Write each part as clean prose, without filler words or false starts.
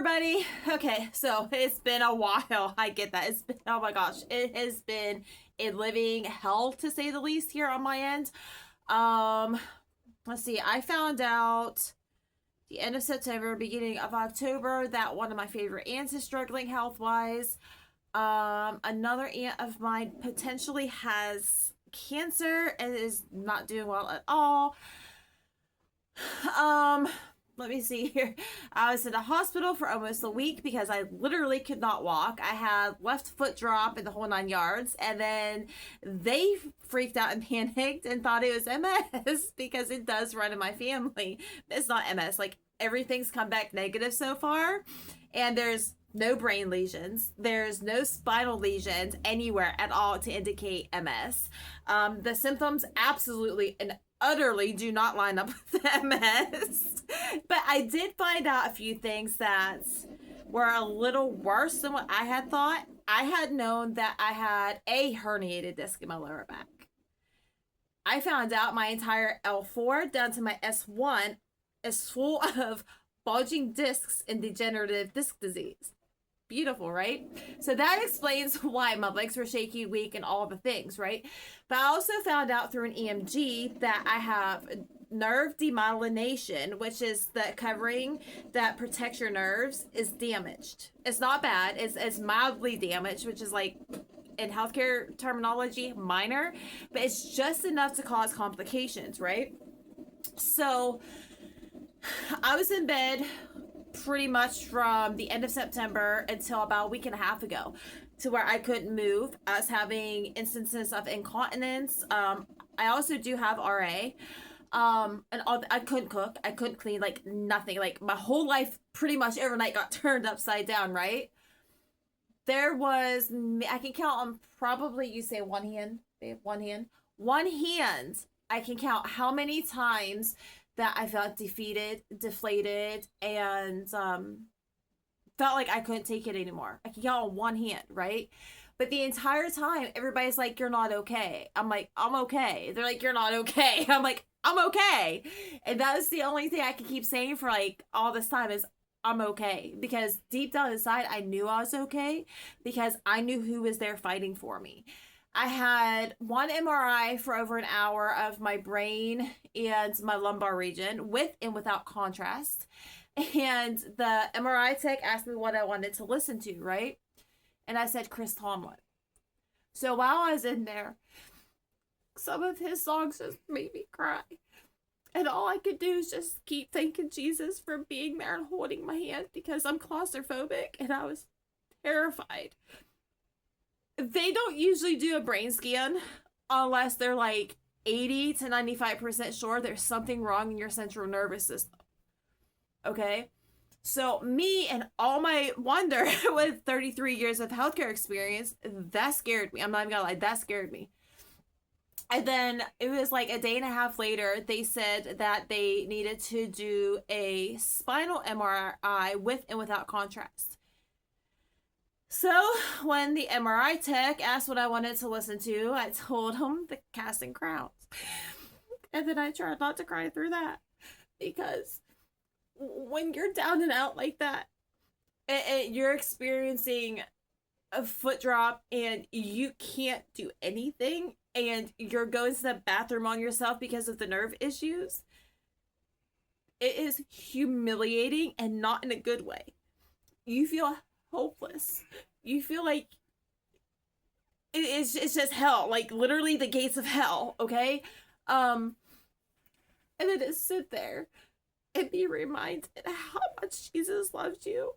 everybody. Okay, so it's been a while. I get that. It's been, oh my gosh, it has been a living hell to say the least here on my end. Um, let's see. I found out the end of September, beginning of October, that one of my favorite aunts is struggling health wise. Another aunt of mine potentially has cancer and is not doing well at all. Um, Let me see here. I was in a hospital for almost a week because I literally could not walk. I had left foot drop in the whole 9 yards, and then they freaked out and panicked and thought it was MS because it does run in my family. It's not MS. Like, everything's come back negative so far, and there's no brain lesions. There's no spinal lesions anywhere at all to indicate MS. The symptoms absolutely and utterly do not line up with MS. But I did find out a few things that were a little worse than what I had thought. I had known that I had a herniated disc in my lower back. I found out my entire L4 down to my S1 is full of bulging discs and degenerative disc disease. Beautiful, right? So that explains why my legs were shaky, weak, and all the things, right? But I also found out through an EMG that I have nerve demyelination, which is the covering that protects your nerves, is damaged. It's not bad. It's mildly damaged, which is like, in healthcare terminology, minor, but it's just enough to cause complications, right? So I was in bed pretty much from the end of September until about a week and a half ago, to where I couldn't move. I was having instances of incontinence. I also do have RA. And I couldn't cook. I couldn't clean, like nothing. Like, my whole life pretty much overnight got turned upside down, right? There was, I can count on probably, you say one hand, babe, one hand. One hand, I can count how many times that I felt defeated, deflated, and felt like I couldn't take it anymore. I can count on one hand, right? But the entire time, everybody's like, "You're not okay." I'm like, "I'm okay." They're like, "You're not okay." I'm like, "I'm okay." And that is the only thing I can keep saying for like all this time is, "I'm okay." Because deep down inside, I knew I was okay because I knew who was there fighting for me. I had one MRI for over an hour of my brain and my lumbar region with and without contrast. And the MRI tech asked me what I wanted to listen to, right? And I said Chris Tomlin. So while I was in there, some of his songs just made me cry. And all I could do is just keep thanking Jesus for being there and holding my hand, because I'm claustrophobic and I was terrified. They don't usually do a brain scan unless they're like 80 to 95% sure there's something wrong in your central nervous system. Okay? So me and all my wonder with 33 years of healthcare experience, that scared me. I'm not even gonna lie, that scared me. And then it was like a day and a half later, they said that they needed to do a spinal MRI with and without contrast. So when the MRI tech asked what I wanted to listen to, I told him the Casting Crowns. And then I tried not to cry through that, because when you're down and out like that, and you're experiencing a foot drop and you can't do anything, and you're going to the bathroom on yourself because of the nerve issues, it is humiliating, and not in a good way. You feel hopeless. You feel like it's just hell, like literally the gates of hell, okay? And then to sit there and be reminded how much Jesus loves you,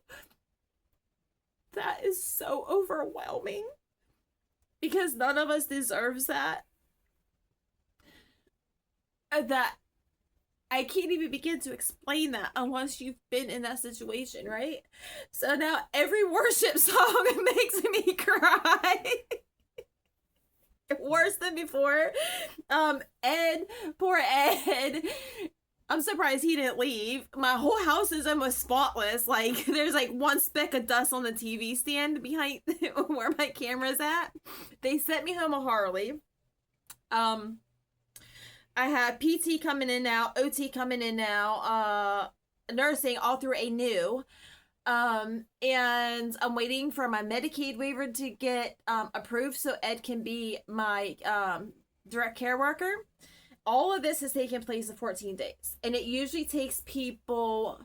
that is so overwhelming, because none of us deserves that. That I can't even begin to explain that unless you've been in that situation, right? So now every worship song makes me cry. Worse than before. Ed, poor Ed. I'm surprised he didn't leave. My whole house is almost spotless. Like, there's like one speck of dust on the TV stand behind where my camera's at. They sent me home a Harley. I had PT coming in now, OT coming in now, nursing all through a new. And I'm waiting for my Medicaid waiver to get approved so Ed can be my direct care worker. All of this has taken place in 14 days, and it usually takes people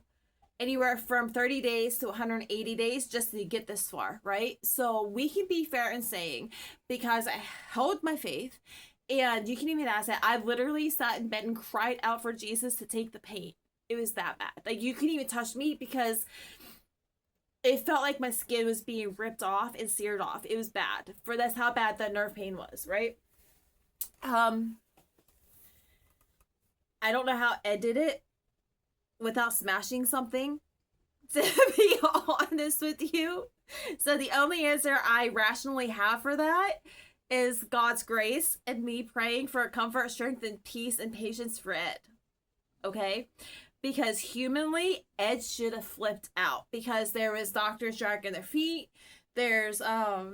anywhere from 30 days to 180 days just to get this far, right? So we can be fair in saying, because I held my faith, and you can even ask that, I literally sat in bed and cried out for Jesus to take the pain. It was that bad. Like, you couldn't even touch me because it felt like my skin was being ripped off and seared off. It was bad. That's how bad the nerve pain was, right? I don't know how Ed did it without smashing something, to be honest with you. So the only answer I rationally have for that is God's grace and me praying for comfort, strength, and peace and patience for Ed. Okay? Because humanly, Ed should have flipped out, because there was doctors dragging their feet. There's a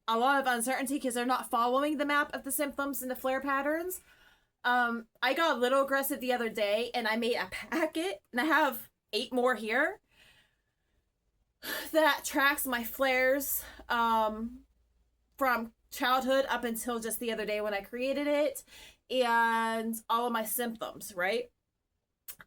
lot of uncertainty because they're not following the map of the symptoms and the flare patterns. I got a little aggressive the other day, and I made a packet, and I have 8 more here that tracks my flares from childhood up until just the other day when I created it, and all of my symptoms, right?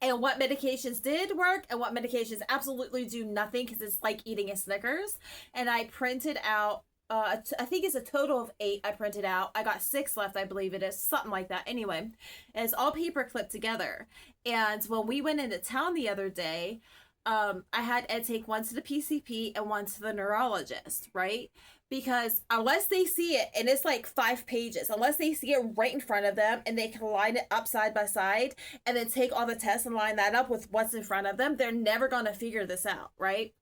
And what medications did work and what medications absolutely do nothing, because it's like eating a Snickers. And I printed out, I think it's a total of 8 I printed out. I got 6 left, I believe it is, something like that. Anyway, and it's all paper clipped together. And when we went into town the other day, I had Ed take one to the PCP and one to the neurologist, right? Because unless they see it, and it's like 5 pages, unless they see it right in front of them and they can line it up side by side and then take all the tests and line that up with what's in front of them, they're never going to figure this out, right?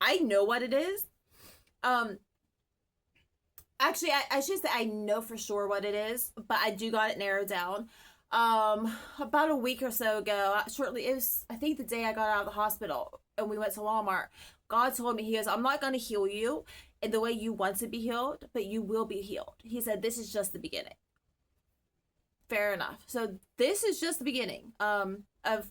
I know what it is. Actually, I should say I know for sure what it is, but I do got it narrowed down. About a week or so ago, shortly, it was, I think, the day I got out of the hospital and we went to Walmart. God told me, he goes, I'm not going to heal you in the way you want to be healed, but you will be healed. He said, this is just the beginning. Fair enough. So this is just the beginning of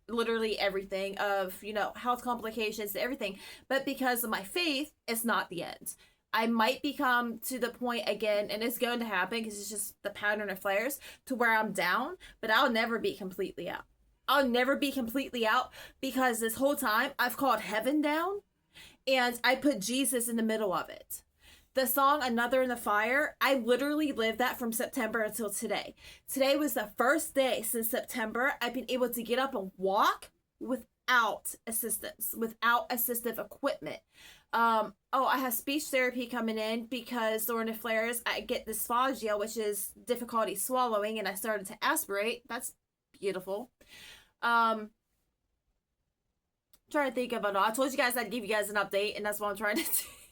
literally everything, of, you know, health complications, everything. But because of my faith, it's not the end. I might become to the point again, and it's going to happen because it's just the pattern of flares, to where I'm down, but I'll never be completely out. I'll never be completely out, because this whole time I've called heaven down and I put Jesus in the middle of it. The song Another in the Fire, I literally lived that from September until today. Today was the first day since September I've been able to get up and walk without assistance, without assistive equipment. I have speech therapy coming in because during the flares I get dysphagia, which is difficulty swallowing, and I started to aspirate. That's beautiful. Trying to think of it all. I told you guys I'd give you guys an update, and that's what I'm trying to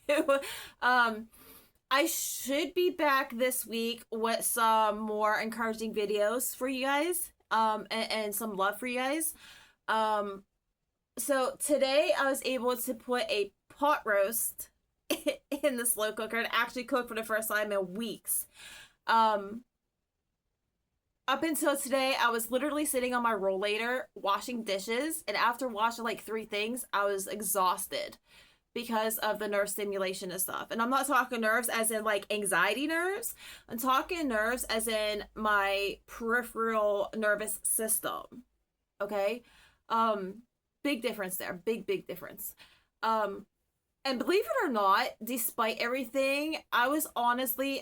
do. I should be back this week with some more encouraging videos for you guys, and some love for you guys. So today I was able to put a pot roast in the slow cooker and actually cook for the first time in weeks. Up until today, I was literally sitting on my rollator washing dishes, and after washing like 3 things, I was exhausted because of the nerve stimulation and stuff. And I'm not talking nerves as in like anxiety nerves. I'm talking nerves as in my peripheral nervous system. Okay? Big difference there. Big difference. And believe it or not, despite everything, I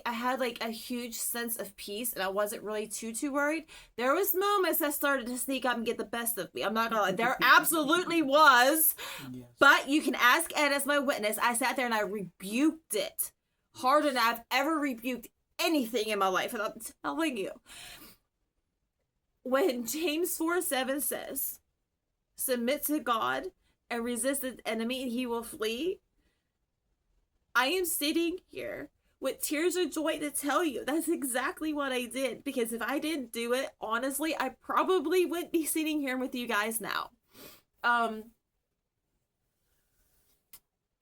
had like a huge sense of peace, and I wasn't really too worried. There was moments that started to sneak up and get the best of me. I'm not gonna lie. There absolutely was. Yes. But you can ask Ed as my witness. I sat there and I rebuked it harder than I've ever rebuked anything in my life. And I'm telling you, when James 4:7 says, submit to God and resist the enemy and he will flee, I am sitting here with tears of joy to tell you that's exactly what I did. Because if I didn't do it, honestly, I probably wouldn't be sitting here with you guys now. I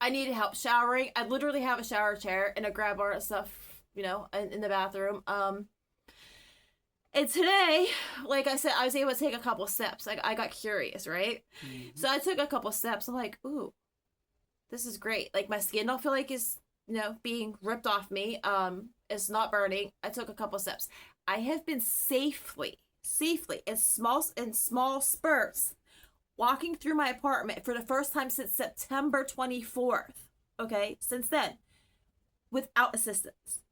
needed help showering. I literally have a shower chair and a grab bar and stuff, you know, in the bathroom. And today, like I said, I was able to take a couple steps. Like, I got curious, right? Mm-hmm. So I took a couple steps. I'm like, ooh, this is great. Like my skin don't feel like it's, being ripped off me. It's not burning. I took a couple steps. I have been safely in small spurts walking through my apartment for the first time since September 24th. Okay, since then, without assistance.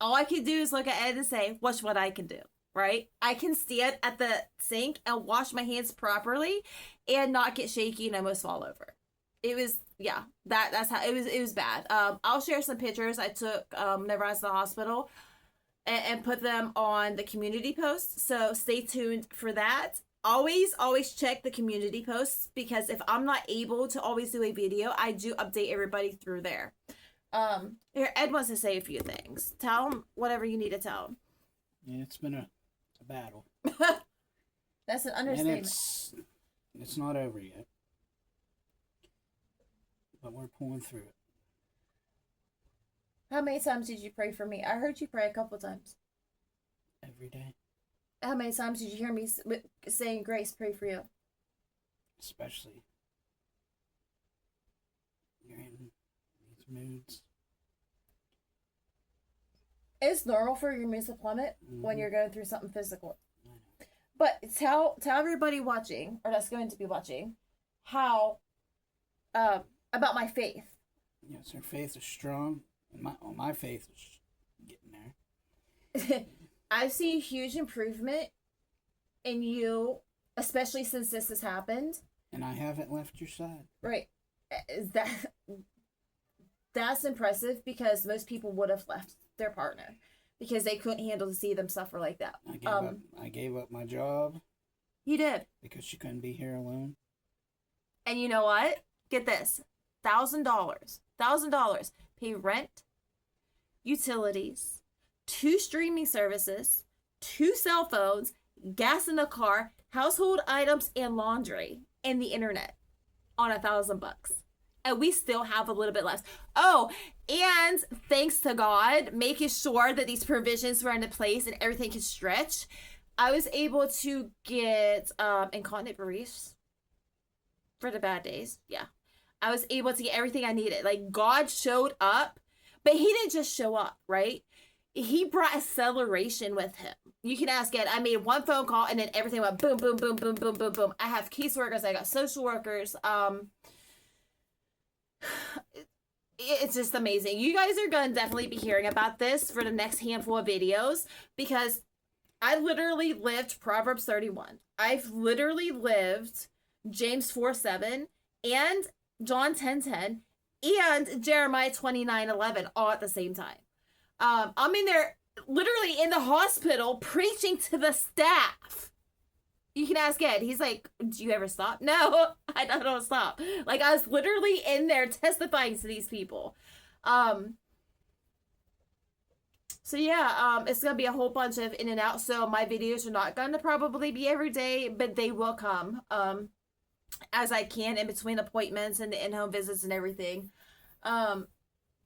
All I can do is look at Ed and say, watch what I can do, right? I can stand at the sink and wash my hands properly and not get shaky and almost fall over. It was, yeah, that's how it was bad. I'll share some pictures I took whenever I was in the hospital and put them on the community post. So stay tuned for that. Always check the community posts, because if I'm not able to always do a video, I do update everybody through there. Here, Ed wants to say a few things. Tell him whatever you need to tell him. Yeah, it's been a battle. That's an understatement. And it's not over yet. But we're pulling through it. How many times did you pray for me? I heard you pray a couple times. Every day. How many times did you hear me saying grace, pray for you? Especially you're in these moods. It's normal for your moods to plummet when you're going through something physical. But tell everybody watching, or that's going to be watching, how about my faith. Yes, her faith is strong. And my faith is getting there. I've seen huge improvement in you, especially since this has happened. And I haven't left your side. Right. That's impressive, because most people would have left their partner because they couldn't handle to see them suffer like that. I gave up my job. You did. Because she couldn't be here alone. And you know what? Get this. $1,000. Pay rent, utilities, 2 streaming services, 2 cell phones, gas in the car, household items, and laundry, and the internet on $1,000. And we still have a little bit less. Oh, and thanks to God, making sure that these provisions were into place and everything could stretch, I was able to get incontinent briefs for the bad days. Yeah. I was able to get everything I needed. Like, God showed up, but he didn't just show up, right? He brought acceleration with him. You can ask Ed. I made 1 phone call and then everything went boom, boom, boom, boom, boom, boom, boom. I have caseworkers. I got social workers. It's just amazing. You guys are going to definitely be hearing about this for the next handful of videos, because I literally lived Proverbs 31. I've literally lived James 4:7 and John 10:10 and Jeremiah 29:11 all at the same time. I'm in there literally in the hospital preaching to the staff. You can ask Ed. He's like, do you ever stop? No, I don't stop. Like, I was literally in there testifying to these people. So yeah, it's going to be a whole bunch of in and out. So my videos are not going to probably be every day, but they will come as I can in between appointments and the in-home visits and everything.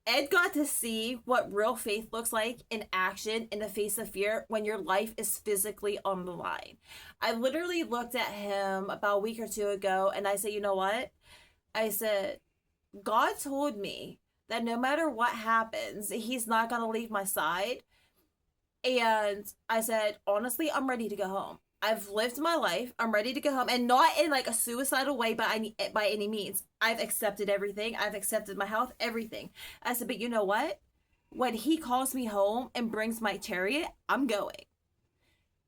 Ed got to see what real faith looks like in action in the face of fear when your life is physically on the line. I literally looked at him about a week or 2 ago and I said, you know what? I said, God told me that no matter what happens, he's not going to leave my side. And I said, honestly, I'm ready to go home. I've lived my life. I'm ready to go home, and not in like a suicidal way by any means. I've accepted everything. I've accepted my health, everything. I said, but you know what? When he calls me home and brings my chariot, I'm going.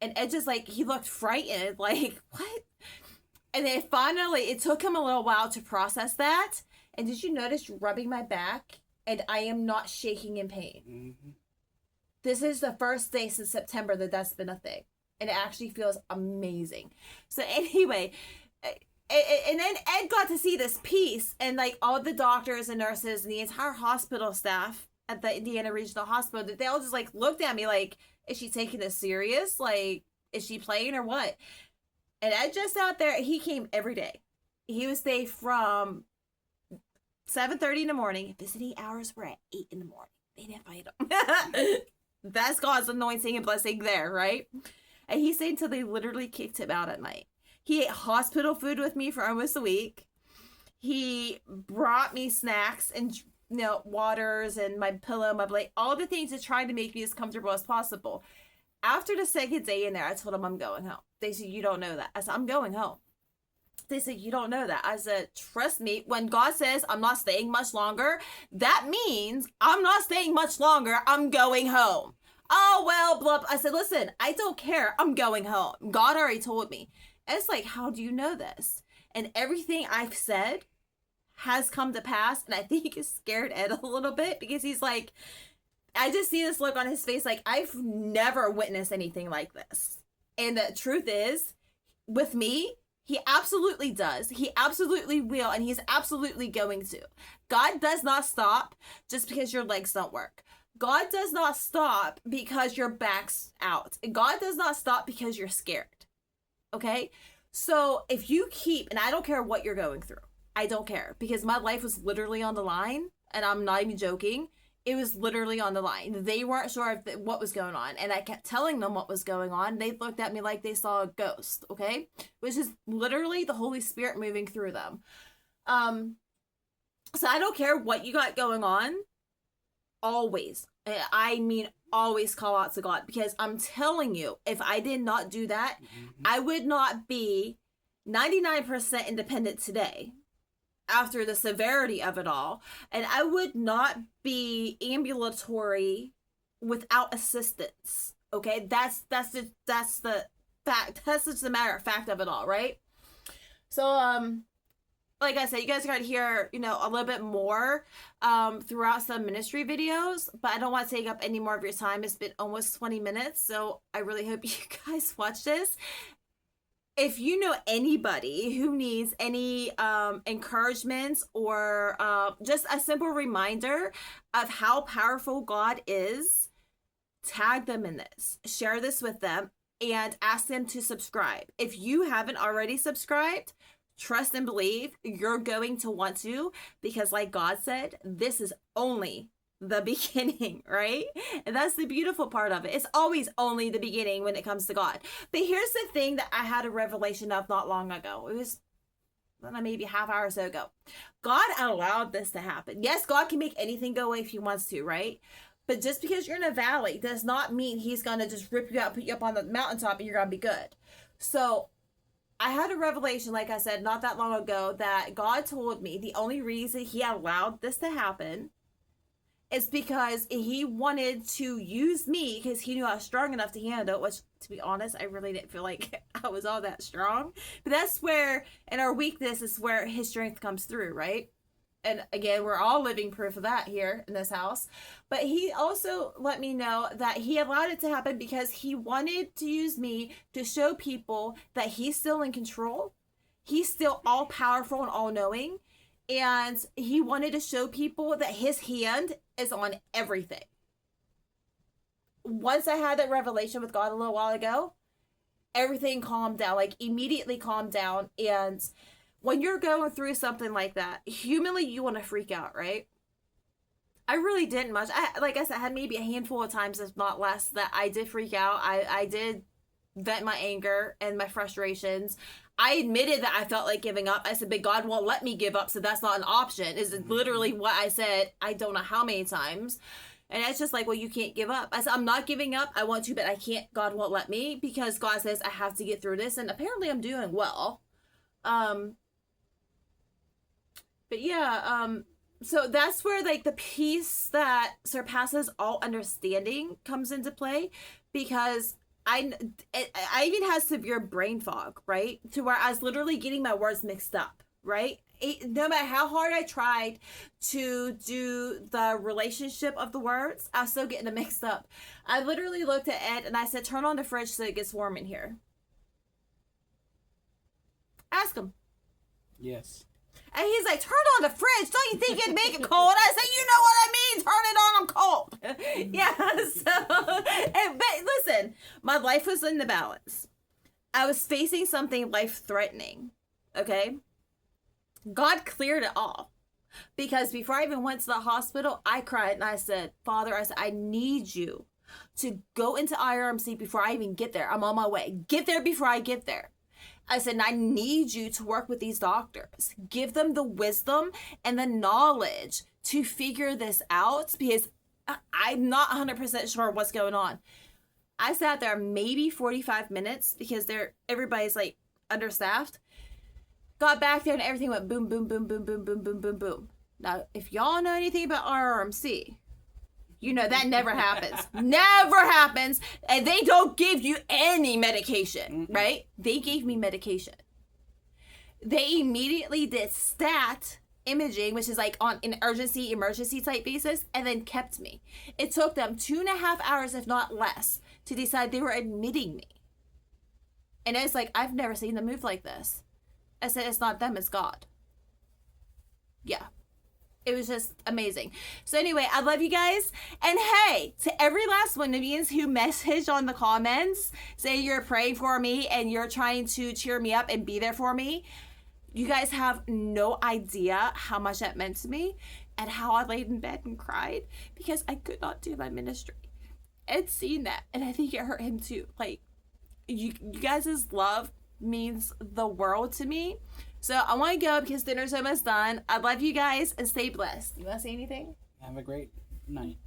And Ed just like, he looked frightened, like, what? And then finally, it took him a little while to process that. And did you notice rubbing my back? And I am not shaking in pain. Mm-hmm. This is the first day since September that that's been a thing. And it actually feels amazing. So anyway, and then Ed got to see this piece, and like all the doctors and nurses and the entire hospital staff at the Indiana Regional Hospital, they all just like looked at me like, is she taking this serious? Like, is she playing or what? And Ed just out there, he came every day. He would stay from 7:30 in the morning. Visiting hours were at 8 in the morning. They didn't invite him. That's God's anointing and blessing there, right? And he stayed until they literally kicked him out at night. He ate hospital food with me for almost a week. He brought me snacks and waters and my pillow, my blanket, all the things to try to make me as comfortable as possible. After the second day in there, I told him I'm going home. They said, you don't know that. I said, I'm going home. They said, you don't know that. I said, trust me, when God says I'm not staying much longer, that means I'm not staying much longer. I'm going home. Oh, well, blah. I said, listen, I don't care. I'm going home. God already told me. And it's like, how do you know this? And everything I've said has come to pass. And I think it scared Ed a little bit because he's like, I just see this look on his face like, I've never witnessed anything like this. And the truth is, with me, he absolutely does. He absolutely will. And he's absolutely going to. God does not stop just because your legs don't work. God does not stop because your back's out. God does not stop because you're scared. Okay? So if you keep, and I don't care what you're going through. I don't care. Because my life was literally on the line. And I'm not even joking. It was literally on the line. They weren't sure of what was going on. And I kept telling them what was going on. They looked at me like they saw a ghost, okay? Which is literally the Holy Spirit moving through them. So I don't care what you got going on. Always. I mean, always call out to God. Because I'm telling you, if I did not do that, I would not be 99% independent today. After the severity of it all, and I would not be ambulatory without assistance. Okay, that's the fact. That's just the matter of fact of it all, right? So like I said, you guys are gonna hear a little bit more throughout some ministry videos, but I don't want to take up any more of your time. It's been almost 20 minutes, so I really hope you guys watch this. If you know anybody who needs any encouragement or just a simple reminder of how powerful God is, tag them in this. Share this with them and ask them to subscribe. If you haven't already subscribed, trust and believe you're going to want to, because like God said, this is only the beginning, right? And that's the beautiful part of it. It's always only the beginning when it comes to God. But here's the thing that I had a revelation of not long ago. It was maybe half hour or so ago. God allowed this to happen. Yes, God can make anything go away if he wants to, right? But just because you're in a valley does not mean he's going to just rip you out, put you up on the mountaintop, and you're going to be good. So I had a revelation, like I said, not that long ago, that God told me the only reason he allowed this to happen it's because he wanted to use me because he knew I was strong enough to handle it, which, to be honest, I really didn't feel like I was all that strong. But that's where, in our weakness, is where his strength comes through, right? And again, we're all living proof of that here in this house. But he also let me know that he allowed it to happen because he wanted to use me to show people that he's still in control. He's still all powerful and all knowing. And he wanted to show people that his hand is on everything. Once I had that revelation with God a little while ago, everything calmed down, like immediately calmed down. And when you're going through something like that, humanly, you want to freak out, right? I really didn't much. Like I said, I had maybe a handful of times, if not less, that I did freak out. I did vent my anger and my frustrations. I admitted that I felt like giving up. I said, but God won't let me give up, so that's not an option. Is literally what I said. I don't know how many times. And it's just like, well, you can't give up. I said, I'm not giving up. I want to, but I can't. God won't let me because God says I have to get through this. And apparently I'm doing well. But yeah, so that's where like the peace that surpasses all understanding comes into play, because I even had severe brain fog, right? To where I was literally getting my words mixed up, right? No matter how hard I tried to do the relationship of the words, I was still getting them mixed up. I literally looked at Ed and I said, turn on the fridge so it gets warm in here. Ask him. Yes. And he's like, turn on the fridge. Don't you think it'd make it cold? I said, you know what I mean? Turn it on. I'm cold. Yeah. So, but listen, my life was in the balance. I was facing something life-threatening. Okay. God cleared it all. Because before I even went to the hospital, I cried and I said, Father, I need you to go into IRMC before I even get there. I'm on my way. Get there before I get there. I said, I need you to work with these doctors. Give them the wisdom and the knowledge to figure this out, because I'm not 100% sure what's going on. I sat there maybe 45 minutes because everybody's like understaffed. Got back there and everything went boom, boom, boom, boom, boom, boom, boom, boom, boom. Now, if y'all know anything about RRMC, you know that never happens. Never happens. And they don't give you any medication, right? They gave me medication. They immediately did stat imaging, which is like on an emergency type basis, and then kept me. It took them 2.5 hours, if not less, to decide they were admitting me. And it's like, I've never seen them move like this. I said, it's not them, it's God. Yeah. It was just amazing. So anyway, I love you guys. And hey, to every last one of you who messaged on the comments, say you're praying for me and you're trying to cheer me up and be there for me, you guys have no idea how much that meant to me and how I laid in bed and cried because I could not do my ministry. Ed seen that, and I think it hurt him too. Like, you guys' love means the world to me. So I want to go because dinner's almost done. I love you guys and stay blessed. You want to say anything? Have a great night.